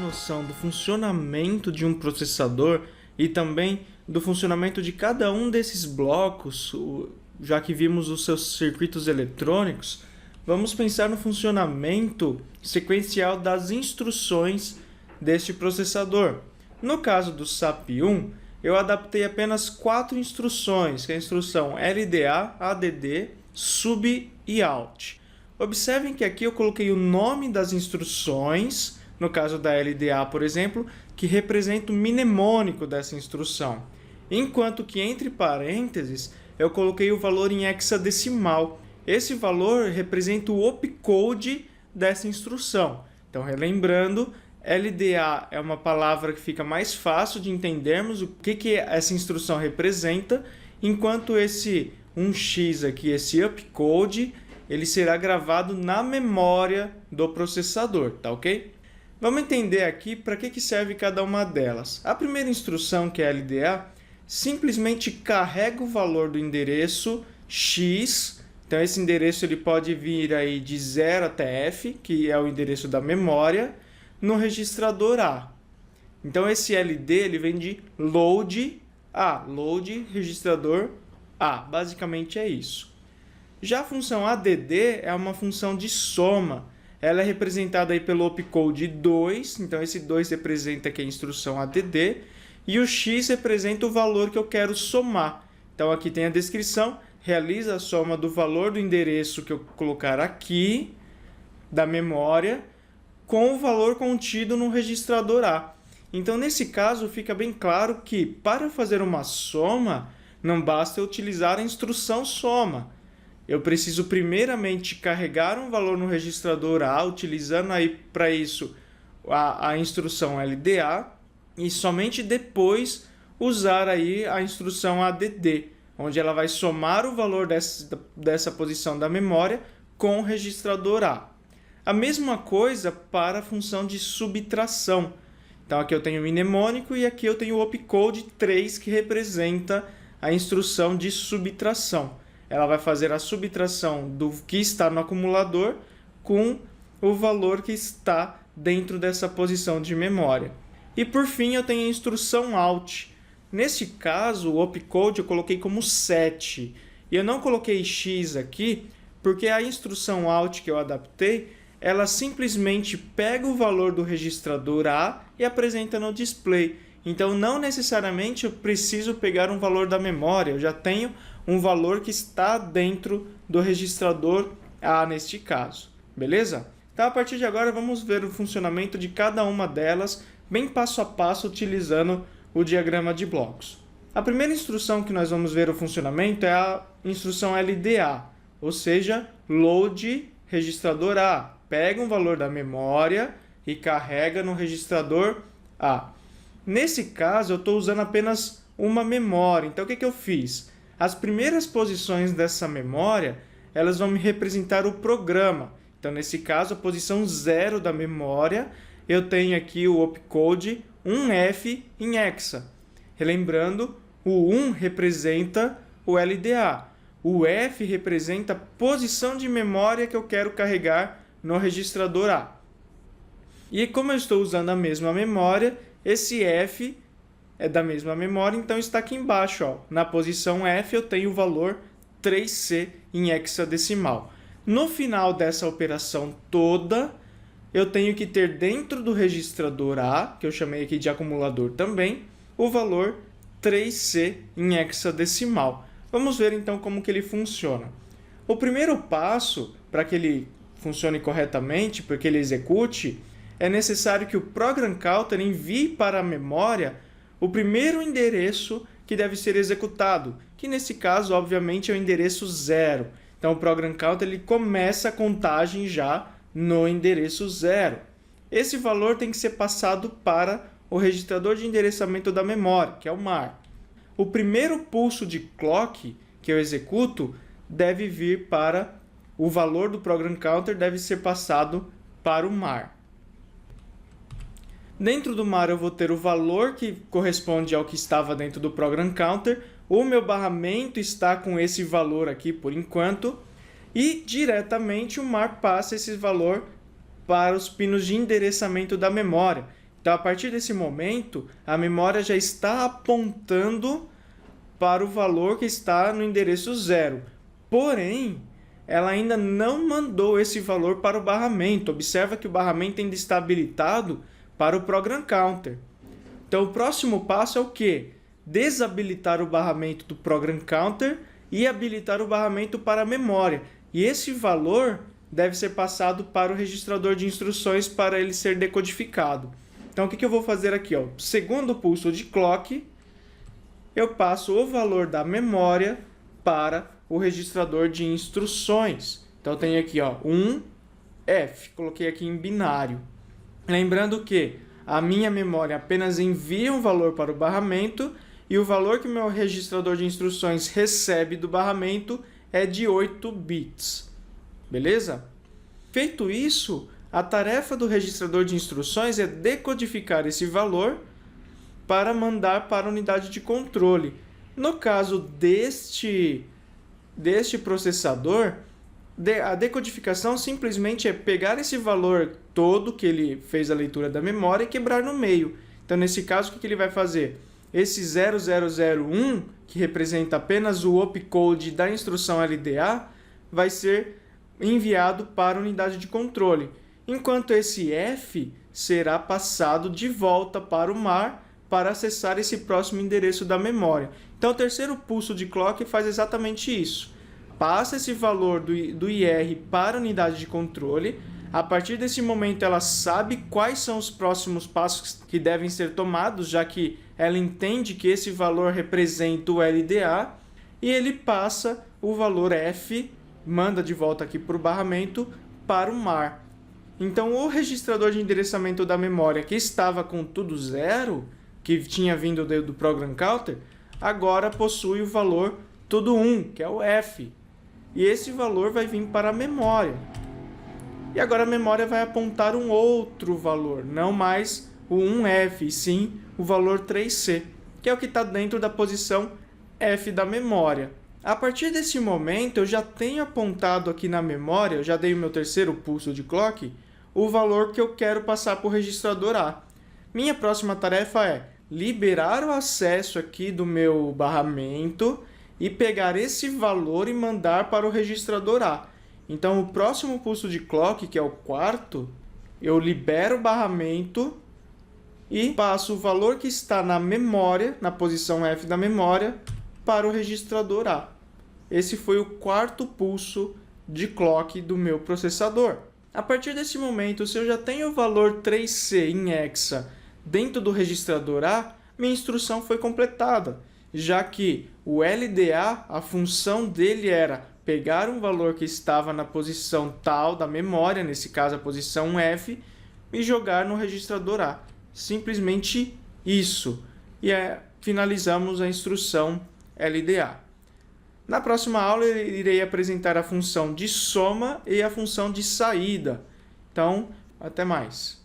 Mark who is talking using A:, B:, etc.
A: noção do funcionamento de um processador e também do funcionamento de cada um desses blocos, já que vimos os seus circuitos eletrônicos, vamos pensar no funcionamento sequencial das instruções deste processador. No caso do SAP1, eu adaptei apenas 4 instruções, que é a instrução LDA, ADD, SUB e OUT. Observem que aqui eu coloquei o nome das instruções, no caso da LDA, por exemplo, que representa o mnemônico dessa instrução. Enquanto que entre parênteses, eu coloquei o valor em hexadecimal. Esse valor representa o opcode dessa instrução. Então, relembrando, LDA é uma palavra que fica mais fácil de entendermos o que essa instrução representa, enquanto esse 1x aqui, esse opcode, ele será gravado na memória do processador, tá ok? Vamos entender aqui para que serve cada uma delas. A primeira instrução, que é a LDA, simplesmente carrega o valor do endereço x. Então esse endereço ele pode vir aí de 0 até f, que é o endereço da memória, no registrador A. Então esse LD ele vem de load A, load registrador A. Basicamente é isso. Já a função ADD é uma função de soma. Ela é representada aí pelo opcode 2, então esse 2 representa aqui a instrução ADD, e o x representa o valor que eu quero somar. Então aqui tem a descrição, realiza a soma do valor do endereço que eu colocar aqui, da memória, com o valor contido no registrador A. Então nesse caso fica bem claro que para fazer uma soma, não basta eu utilizar a instrução soma. Eu preciso primeiramente carregar um valor no registrador A, utilizando aí para isso a instrução LDA, e somente depois usar aí a instrução ADD, onde ela vai somar o valor dessa posição da memória com o registrador A. A mesma coisa para a função de subtração. Então aqui eu tenho o mnemônico e aqui eu tenho o opcode 3, que representa a instrução de subtração. Ela vai fazer a subtração do que está no acumulador com o valor que está dentro dessa posição de memória. E por fim eu tenho a instrução OUT. Nesse caso, o opcode eu coloquei como 7. E eu não coloquei x aqui porque a instrução OUT que eu adaptei, ela simplesmente pega o valor do registrador A e apresenta no display. Então não necessariamente eu preciso pegar um valor da memória, eu já tenho um valor que está dentro do registrador A neste caso, beleza? Então a partir de agora vamos ver o funcionamento de cada uma delas, bem passo a passo, utilizando o diagrama de blocos. A primeira instrução que nós vamos ver o funcionamento é a instrução LDA, ou seja, load registrador A. Pega um valor da memória e carrega no registrador A. Nesse caso eu estou usando apenas uma memória, então o que eu fiz? As primeiras posições dessa memória, elas vão me representar o programa. Então, nesse caso, a posição 0 da memória, eu tenho aqui o opcode 1F em hexa. Relembrando, o 1 representa o LDA. O F representa a posição de memória que eu quero carregar no registrador A. E como eu estou usando a mesma memória, esse F é da mesma memória, então está aqui embaixo. Ó. Na posição F eu tenho o valor 3C em hexadecimal. No final dessa operação toda, eu tenho que ter dentro do registrador A, que eu chamei aqui de acumulador também, o valor 3C em hexadecimal. Vamos ver então como que ele funciona. O primeiro passo para que ele funcione corretamente, para que ele execute, é necessário que o Program Counter envie para a memória o primeiro endereço que deve ser executado, que nesse caso, obviamente, é o endereço 0. Então, o Program Counter ele começa a contagem já no endereço 0. Esse valor tem que ser passado para o registrador de endereçamento da memória, que é o MAR. O primeiro pulso de clock que eu executo deve vir para o valor do Program Counter, deve ser passado para o MAR. Dentro do MAR eu vou ter o valor que corresponde ao que estava dentro do Program Counter. O meu barramento está com esse valor aqui por enquanto. E diretamente o MAR passa esse valor para os pinos de endereçamento da memória. Então, a partir desse momento, a memória já está apontando para o valor que está no endereço 0. Porém, ela ainda não mandou esse valor para o barramento. Observa que o barramento ainda está habilitado para o Program Counter. Então, o próximo passo é o quê? Desabilitar o barramento do Program Counter e habilitar o barramento para a memória. E esse valor deve ser passado para o registrador de instruções para ele ser decodificado. Então, o que eu vou fazer aqui? Segundo pulso de clock, eu passo o valor da memória para o registrador de instruções. Então, eu tenho aqui 1F, coloquei aqui em binário. Lembrando que a minha memória apenas envia um valor para o barramento e o valor que o meu registrador de instruções recebe do barramento é de 8 bits. Beleza? Feito isso, a tarefa do registrador de instruções é decodificar esse valor para mandar para a unidade de controle. No caso deste processador, a decodificação simplesmente é pegar esse valor todo que ele fez a leitura da memória e quebrar no meio. Então, nesse caso, o que ele vai fazer? Esse 0001, que representa apenas o opcode da instrução LDA, vai ser enviado para a unidade de controle, enquanto esse F será passado de volta para o MAR para acessar esse próximo endereço da memória. Então, o terceiro pulso de clock faz exatamente isso. Passa esse valor do IR para a unidade de controle. A partir desse momento, ela sabe quais são os próximos passos que devem ser tomados, já que ela entende que esse valor representa o LDA, e ele passa o valor F, manda de volta aqui para o barramento, para o MAR. Então, o registrador de endereçamento da memória, que estava com tudo 0, que tinha vindo do Program Counter, agora possui o valor tudo 1, que é o F. E esse valor vai vir para a memória. E agora a memória vai apontar um outro valor, não mais o 1F, e sim o valor 3C, que é o que está dentro da posição F da memória. A partir desse momento, eu já tenho apontado aqui na memória, eu já dei o meu terceiro pulso de clock, o valor que eu quero passar para o registrador A. Minha próxima tarefa é liberar o acesso aqui do meu barramento e pegar esse valor e mandar para o registrador A. Então, o próximo pulso de clock, que é o quarto, eu libero o barramento e passo o valor que está na memória, na posição F da memória, para o registrador A. Esse foi o quarto pulso de clock do meu processador. A partir desse momento, se eu já tenho o valor 3C em hexa dentro do registrador A, minha instrução foi completada, já que o LDA, a função dele era pegar um valor que estava na posição tal da memória, nesse caso a posição F, e jogar no registrador A. Simplesmente isso. E finalizamos a instrução LDA. Na próxima aula eu irei apresentar a função de soma e a função de saída. Então, até mais.